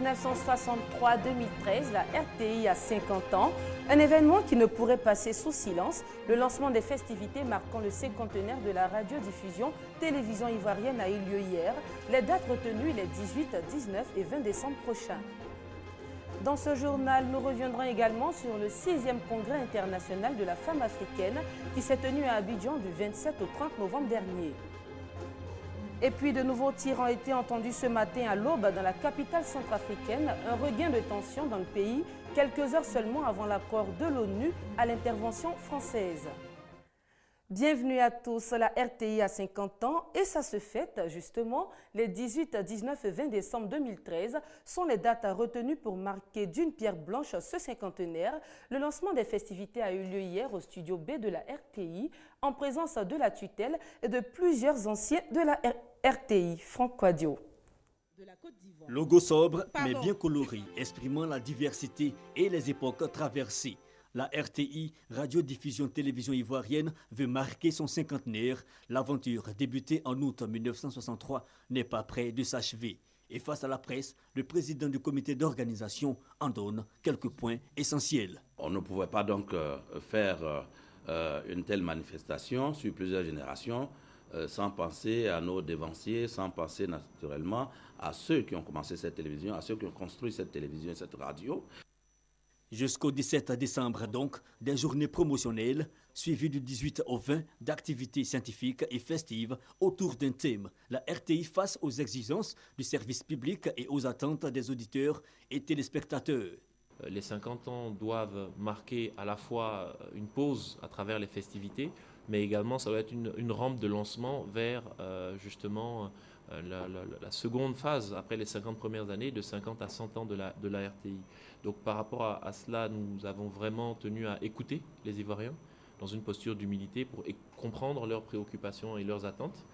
1963-2013, la RTI a 50 ans. Un événement qui ne pourrait passer sous silence, le lancement des festivités marquant le cinquantenaire de la radiodiffusion télévision ivoirienne a eu lieu hier. Les dates retenues les 18, 19 et 20 décembre prochains. Dans ce journal, nous reviendrons également sur le 6e congrès international de la femme africaine qui s'est tenu à Abidjan du 27 au 30 novembre dernier. Et puis, de nouveaux tirs ont été entendus ce matin à l'aube dans la capitale centrafricaine. Un regain de tension dans le pays, quelques heures seulement avant l'accord de l'ONU à l'intervention française. Bienvenue à tous, la RTI a 50 ans et ça se fête justement les 18, 19 et 20 décembre 2013 sont les dates retenues pour marquer d'une pierre blanche ce cinquantenaire. Le lancement des festivités a eu lieu hier au studio B de la RTI en présence de la tutelle et de plusieurs anciens de la RTI. Franck Quadio. Logo sobre mais bien coloré, exprimant la diversité et les époques traversées. La RTI, radiodiffusion télévision ivoirienne, veut marquer son cinquantenaire. L'aventure débutée en août 1963 n'est pas près de s'achever. Et face à la presse, le président du comité d'organisation en donne quelques points essentiels. On ne pouvait pas donc faire une telle manifestation sur plusieurs générations sans penser à nos dévanciers, sans penser naturellement à ceux qui ont commencé cette télévision, à ceux qui ont construit cette télévision et cette radio. Jusqu'au 17 décembre donc, des journées promotionnelles, suivies du 18 au 20 d'activités scientifiques et festives autour d'un thème. La RTI face aux exigences du service public et aux attentes des auditeurs et téléspectateurs. Les 50 ans doivent marquer à la fois une pause à travers les festivités, mais également ça doit être une rampe de lancement vers justement la seconde phase après les 50 premières années, de 50 à 100 ans de la RTI. Donc par rapport à cela, nous avons vraiment tenu à écouter les Ivoiriens dans une posture d'humilité pour comprendre leurs préoccupations et leurs attentes.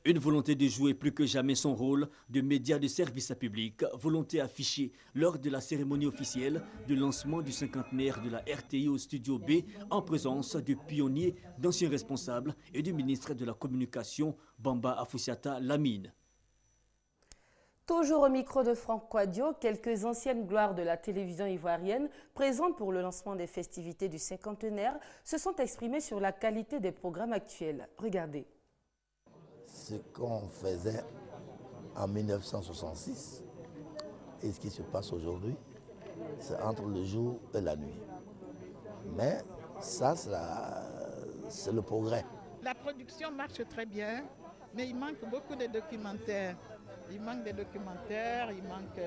Une volonté de jouer plus que jamais son rôle de média de service public, volonté affichée lors de la cérémonie officielle de lancement du cinquantenaire de la RTI au studio B en présence de pionniers, d'anciens responsables et du ministre de la Communication, Bamba Afoussiata Lamine. Toujours au micro de Franck Quadio, quelques anciennes gloires de la télévision ivoirienne présentes pour le lancement des festivités du cinquantenaire se sont exprimées sur la qualité des programmes actuels. Regardez. Ce qu'on faisait en 1966 et ce qui se passe aujourd'hui, c'est entre le jour et la nuit. Mais ça, c'est le progrès. La production marche très bien, mais il manque beaucoup de documentaires. Il manque des documentaires, il manque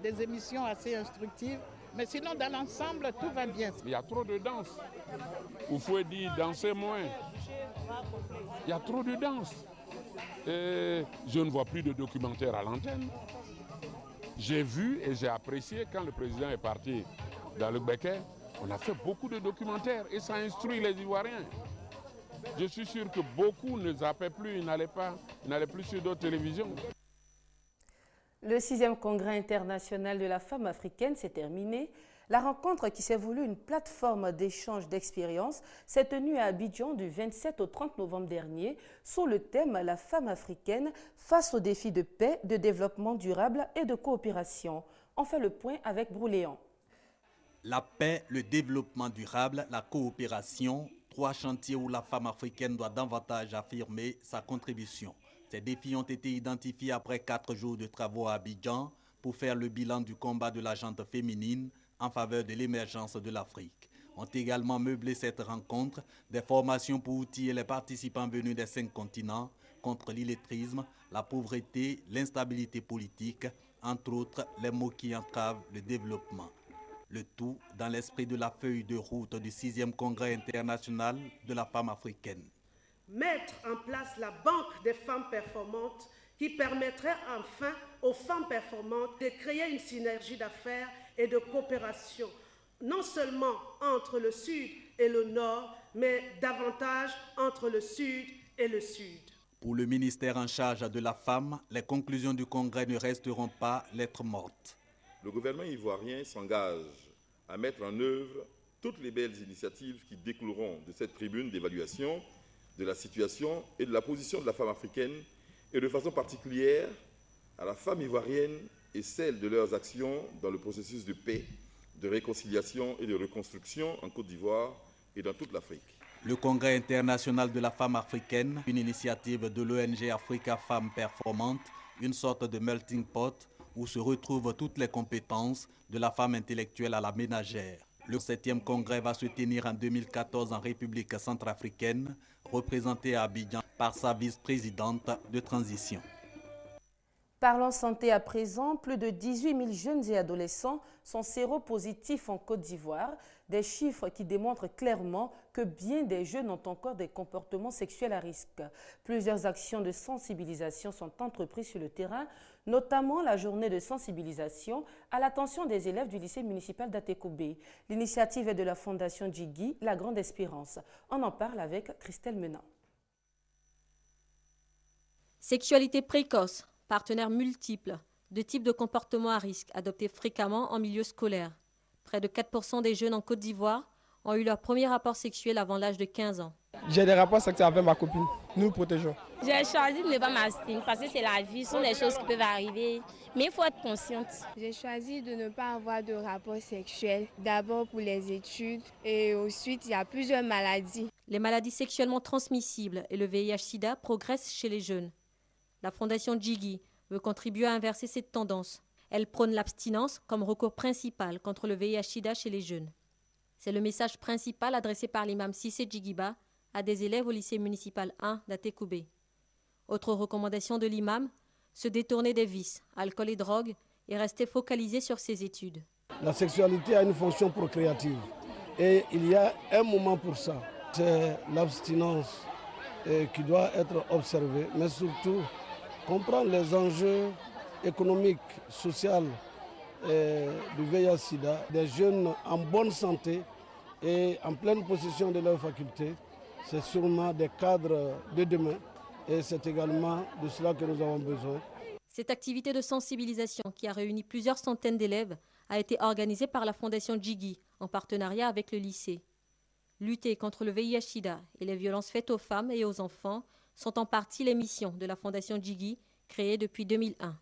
des émissions assez instructives. Mais sinon, dans l'ensemble, tout va bien. Il y a trop de danse. Il faut dire danser moins. Il y a trop de danse. Et je ne vois plus de documentaires à l'antenne. J'ai vu et j'ai apprécié quand le président est parti dans le Béquet. On a fait beaucoup de documentaires et ça instruit les Ivoiriens. Je suis sûr que beaucoup ne zappaient plus, ils n'allaient plus sur d'autres télévisions. Le 6e congrès international de la femme africaine s'est terminé. La rencontre, qui s'est voulue une plateforme d'échange d'expériences, s'est tenue à Abidjan du 27 au 30 novembre dernier sous le thème « La femme africaine face aux défis de paix, de développement durable et de coopération ». On fait le point avec Brouléan. La paix, le développement durable, la coopération, 3 chantiers où la femme africaine doit davantage affirmer sa contribution. Ces défis ont été identifiés après 4 jours de travaux à Abidjan pour faire le bilan du combat de la gente féminine en faveur de l'émergence de l'Afrique. Ont également meublé cette rencontre des formations pour outiller les participants venus des 5 continents contre l'illettrisme, la pauvreté, l'instabilité politique, entre autres les maux qui entravent le développement. Le tout dans l'esprit de la feuille de route du 6e congrès international de la femme africaine. Mettre en place la banque des femmes performantes qui permettrait enfin aux femmes performantes de créer une synergie d'affaires et de coopération, non seulement entre le Sud et le Nord, mais davantage entre le Sud et le Sud. Pour le ministère en charge de la femme, les conclusions du congrès ne resteront pas lettres mortes. Le gouvernement ivoirien s'engage à mettre en œuvre toutes les belles initiatives qui découleront de cette tribune d'évaluation de la situation et de la position de la femme africaine, et de façon particulière à la femme ivoirienne et celle de leurs actions dans le processus de paix, de réconciliation et de reconstruction en Côte d'Ivoire et dans toute l'Afrique. Le Congrès international de la femme africaine, une initiative de l'ONG Africa Femmes Performantes, une sorte de melting pot où se retrouvent toutes les compétences de la femme intellectuelle à la ménagère. Le 7e congrès va se tenir en 2014 en République centrafricaine, représentée à Abidjan par sa vice-présidente de transition. Parlons santé à présent, plus de 18 000 jeunes et adolescents sont séropositifs en Côte d'Ivoire, des chiffres qui démontrent clairement que bien des jeunes ont encore des comportements sexuels à risque. Plusieurs actions de sensibilisation sont entreprises sur le terrain, notamment la journée de sensibilisation à l'attention des élèves du lycée municipal d'Atekoubé. L'initiative est de la Fondation Djigui, La Grande Espérance. On en parle avec Christelle Menant. Sexualité précoce, partenaires multiples, deux types de comportements à risque adoptés fréquemment en milieu scolaire. Près de 4% des jeunes en Côte d'Ivoire ont eu leur premier rapport sexuel avant l'âge de 15 ans. J'ai des rapports sexuels avec ma copine. Nous nous protégeons. J'ai choisi de ne pas m'abstenir parce que c'est la vie, ce sont des choses qui peuvent arriver, mais il faut être consciente. J'ai choisi de ne pas avoir de rapports sexuels, d'abord pour les études et ensuite il y a plusieurs maladies. Les maladies sexuellement transmissibles et le VIH-Sida progressent chez les jeunes. La Fondation Djigui veut contribuer à inverser cette tendance. Elle prône l'abstinence comme recours principal contre le VIH-Sida chez les jeunes. C'est le message principal adressé par l'imam Cissé Djigiba à des élèves au lycée municipal 1 d'Atekoubé. Autre recommandation de l'imam, se détourner des vices, alcool et drogue, et rester focalisé sur ses études. La sexualité a une fonction procréative et il y a un moment pour ça. C'est l'abstinence qui doit être observée, mais surtout comprendre les enjeux économiques, sociaux du VIH-Sida, des jeunes en bonne santé et en pleine possession de leurs facultés. C'est sûrement des cadres de demain et c'est également de cela que nous avons besoin. Cette activité de sensibilisation qui a réuni plusieurs centaines d'élèves a été organisée par la Fondation Djigui en partenariat avec le lycée. Lutter contre le VIH-Sida et les violences faites aux femmes et aux enfants sont en partie les missions de la Fondation Djigui créée depuis 2001.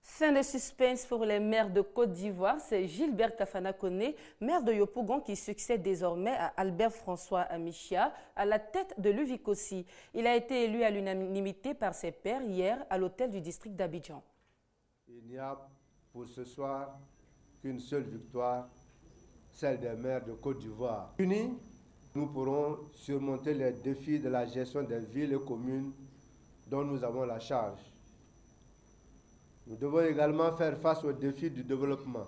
Fin de suspense pour les maires de Côte d'Ivoire. C'est Gilbert Kafana Koné, maire de Yopougon, qui succède désormais à Albert François Amichia à la tête de l'UVICOSI. Il a été élu à l'unanimité par ses pairs hier à l'hôtel du district d'Abidjan. Il n'y a pour ce soir qu'une seule victoire, celle des maires de Côte d'Ivoire. Unis, nous pourrons surmonter les défis de la gestion des villes et communes dont nous avons la charge. Nous devons également faire face aux défis du développement,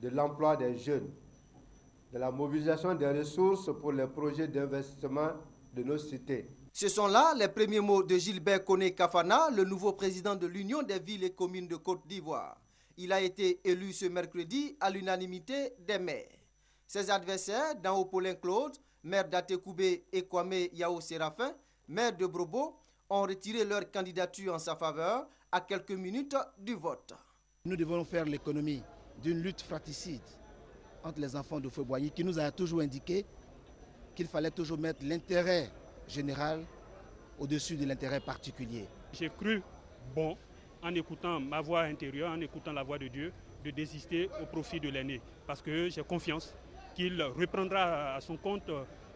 de l'emploi des jeunes, de la mobilisation des ressources pour les projets d'investissement de nos cités. Ce sont là les premiers mots de Gilbert Koné Kafana, le nouveau président de l'Union des villes et communes de Côte d'Ivoire. Il a été élu ce mercredi à l'unanimité des maires. Ses adversaires, Danho Paulin Claude, maire d'Atekoubé et Kwame Yao Séraphin, maire de Brobo, ont retiré leur candidature en sa faveur à quelques minutes du vote. Nous devons faire l'économie d'une lutte fratricide entre les enfants de Feu-Boigny qui nous a toujours indiqué qu'il fallait toujours mettre l'intérêt général au-dessus de l'intérêt particulier. J'ai cru bon, en écoutant ma voix intérieure, en écoutant la voix de Dieu, de désister au profit de l'aîné. Parce que j'ai confiance qu'il reprendra à son compte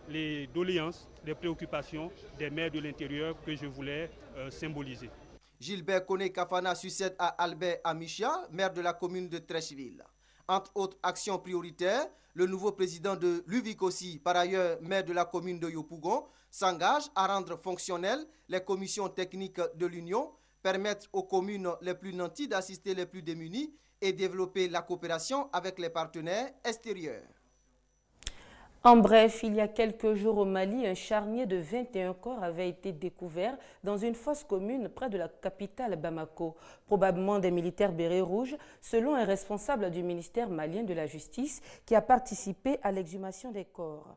les doléances, les préoccupations des maires de l'intérieur que je voulais symboliser. Gilbert Koné Kafana succède à Albert Amichia, maire de la commune de Trècheville. Entre autres actions prioritaires, le nouveau président de l'UVICOSI, par ailleurs maire de la commune de Yopougon, s'engage à rendre fonctionnelles les commissions techniques de l'Union, permettre aux communes les plus nantis d'assister les plus démunis et développer la coopération avec les partenaires extérieurs. En bref, il y a quelques jours au Mali, un charnier de 21 corps avait été découvert dans une fosse commune près de la capitale Bamako, probablement des militaires bérets rouges, selon un responsable du ministère malien de la Justice qui a participé à l'exhumation des corps.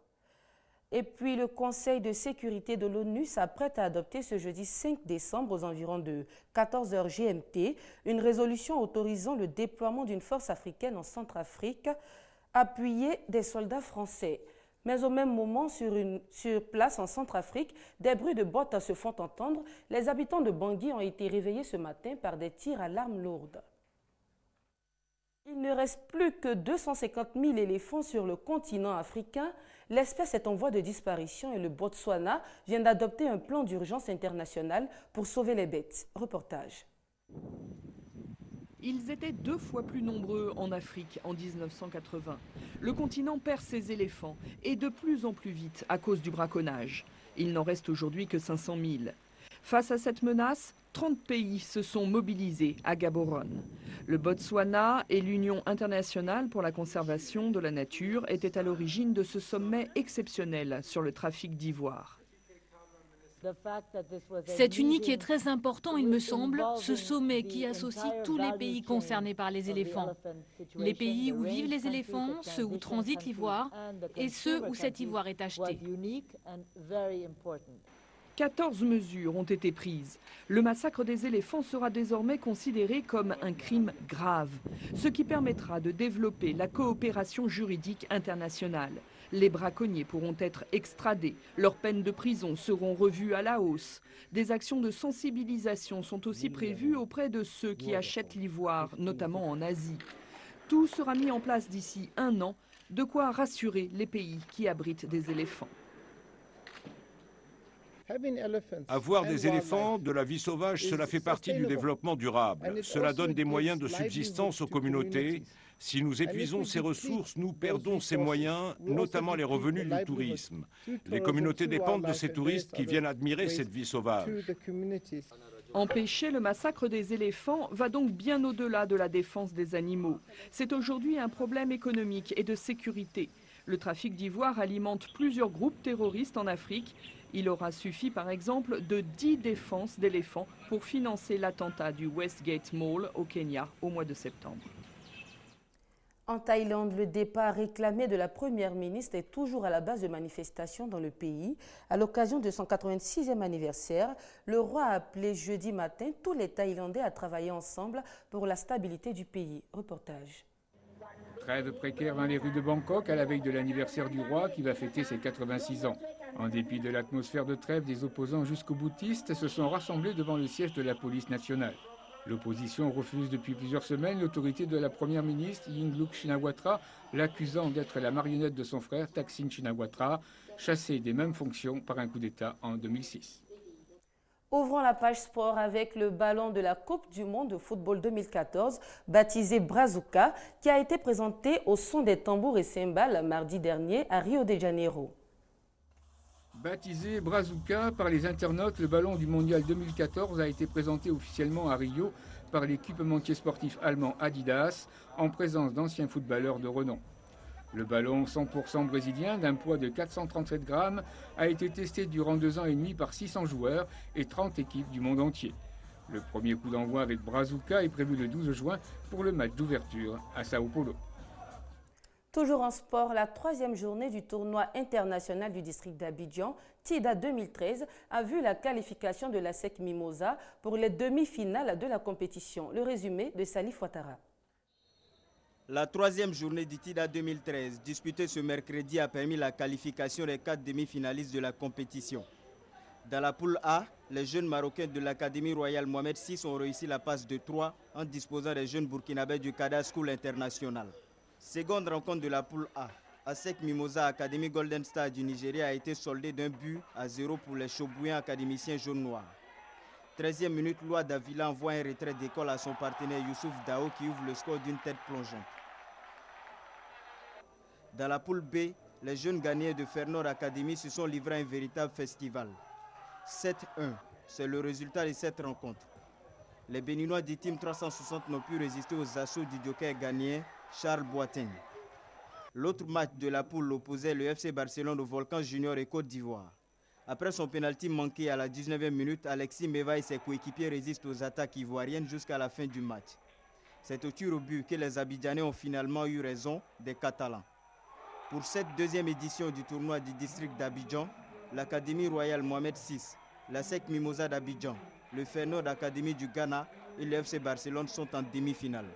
Et puis, le Conseil de sécurité de l'ONU s'apprête à adopter ce jeudi 5 décembre aux environs de 14h GMT une résolution autorisant le déploiement d'une force africaine en Centrafrique, appuyée des soldats français. Mais au même moment, sur place en Centrafrique, des bruits de bottes se font entendre. Les habitants de Bangui ont été réveillés ce matin par des tirs à l'arme lourde. Il ne reste plus que 250 000 éléphants sur le continent africain. L'espèce est en voie de disparition et le Botswana vient d'adopter un plan d'urgence international pour sauver les bêtes. Reportage. Ils étaient 2 fois plus nombreux en Afrique en 1980. Le continent perd ses éléphants et de plus en plus vite à cause du braconnage. Il n'en reste aujourd'hui que 500 000. Face à cette menace, 30 pays se sont mobilisés à Gaborone. Le Botswana et l'Union internationale pour la conservation de la nature étaient à l'origine de ce sommet exceptionnel sur le trafic d'ivoire. C'est unique et très important, il me semble, ce sommet qui associe tous les pays concernés par les éléphants. Les pays où vivent les éléphants, ceux où transite l'ivoire et ceux où cet ivoire est acheté. 14 mesures ont été prises. Le massacre des éléphants sera désormais considéré comme un crime grave, ce qui permettra de développer la coopération juridique internationale. Les braconniers pourront être extradés, leurs peines de prison seront revues à la hausse. Des actions de sensibilisation sont aussi prévues auprès de ceux qui achètent l'ivoire, notamment en Asie. Tout sera mis en place d'ici 1 an, de quoi rassurer les pays qui abritent des éléphants. Avoir des éléphants, de la vie sauvage, cela fait partie du développement durable. Cela donne des moyens de subsistance aux communautés. Si nous épuisons ces ressources, nous perdons ces moyens, notamment les revenus du tourisme. Les communautés dépendent de ces touristes qui viennent admirer cette vie sauvage. Empêcher le massacre des éléphants va donc bien au-delà de la défense des animaux. C'est aujourd'hui un problème économique et de sécurité. Le trafic d'ivoire alimente plusieurs groupes terroristes en Afrique. Il aura suffi par exemple de 10 défenses d'éléphants pour financer l'attentat du Westgate Mall au Kenya au mois de septembre. En Thaïlande, le départ réclamé de la première ministre est toujours à la base de manifestations dans le pays. À l'occasion de son 86e anniversaire, le roi a appelé jeudi matin tous les Thaïlandais à travailler ensemble pour la stabilité du pays. Reportage. Trêve précaire dans les rues de Bangkok à la veille de l'anniversaire du roi qui va fêter ses 86 ans. En dépit de l'atmosphère de trêve, des opposants jusqu'aux bouddhistes se sont rassemblés devant le siège de la police nationale. L'opposition refuse depuis plusieurs semaines l'autorité de la première ministre Yingluck Shinawatra, l'accusant d'être la marionnette de son frère Thaksin Shinawatra, chassé des mêmes fonctions par un coup d'État en 2006. Ouvrons la page sport avec le ballon de la Coupe du Monde de football 2014, baptisé Brazuca, qui a été présenté au son des tambours et cymbales mardi dernier à Rio de Janeiro. Baptisé Brazuca par les internautes, le ballon du mondial 2014 a été présenté officiellement à Rio par l'équipementier sportif allemand Adidas, en présence d'anciens footballeurs de renom. Le ballon 100% brésilien d'un poids de 437 grammes a été testé durant 2 ans et demi par 600 joueurs et 30 équipes du monde entier. Le premier coup d'envoi avec Brazuca est prévu le 12 juin pour le match d'ouverture à Sao Paulo. Toujours en sport, la 3e journée du tournoi international du district d'Abidjan, TIDA 2013, a vu la qualification de la SEC Mimosa pour les demi-finales de la compétition. Le résumé de Salif Ouattara. La 3e journée du TIDA 2013, disputée ce mercredi, a permis la qualification des 4 demi-finalistes de la compétition. Dans la poule A, les jeunes Marocains de l'Académie royale Mohamed VI ont réussi la passe de 3 en disposant des jeunes Burkinabés du Kada School International. Seconde rencontre de la poule A. ASEC Mimosa Academy Golden Star du Nigeria a été soldée d'1-0 pour les Chobouillans académiciens jaune-noir. 13e minute, Loi Davila envoie un retrait d'école à son partenaire Youssouf Dao qui ouvre le score d'une tête plongeante. Dans la poule B, les jeunes gagnants de Fernord Academy se sont livrés à un véritable festival. 7-1, c'est le résultat de cette rencontre. Les Béninois du Team 360 n'ont pu résister aux assauts du joker ghanéen Charles Boateng. L'autre match de la poule opposait le FC Barcelone au Volcan Junior et Côte d'Ivoire. Après son pénalty manqué à la 19e minute, Alexis Meva et ses coéquipiers résistent aux attaques ivoiriennes jusqu'à la fin du match. C'est au tir au but que les Abidjanais ont finalement eu raison des Catalans. Pour cette 2e édition du tournoi du district d'Abidjan, l'Académie royale Mohamed VI, la SEC Mimosa d'Abidjan, le Fernord Academy du Ghana et le FC Barcelone sont en demi-finale.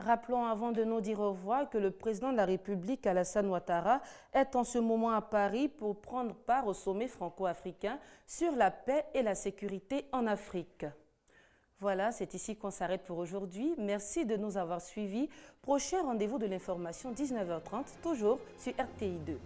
Rappelons avant de nous dire au revoir que le président de la République, Alassane Ouattara, est en ce moment à Paris pour prendre part au sommet franco-africain sur la paix et la sécurité en Afrique. Voilà, c'est ici qu'on s'arrête pour aujourd'hui. Merci de nous avoir suivis. Prochain rendez-vous de l'information 19h30, toujours sur RTI 2.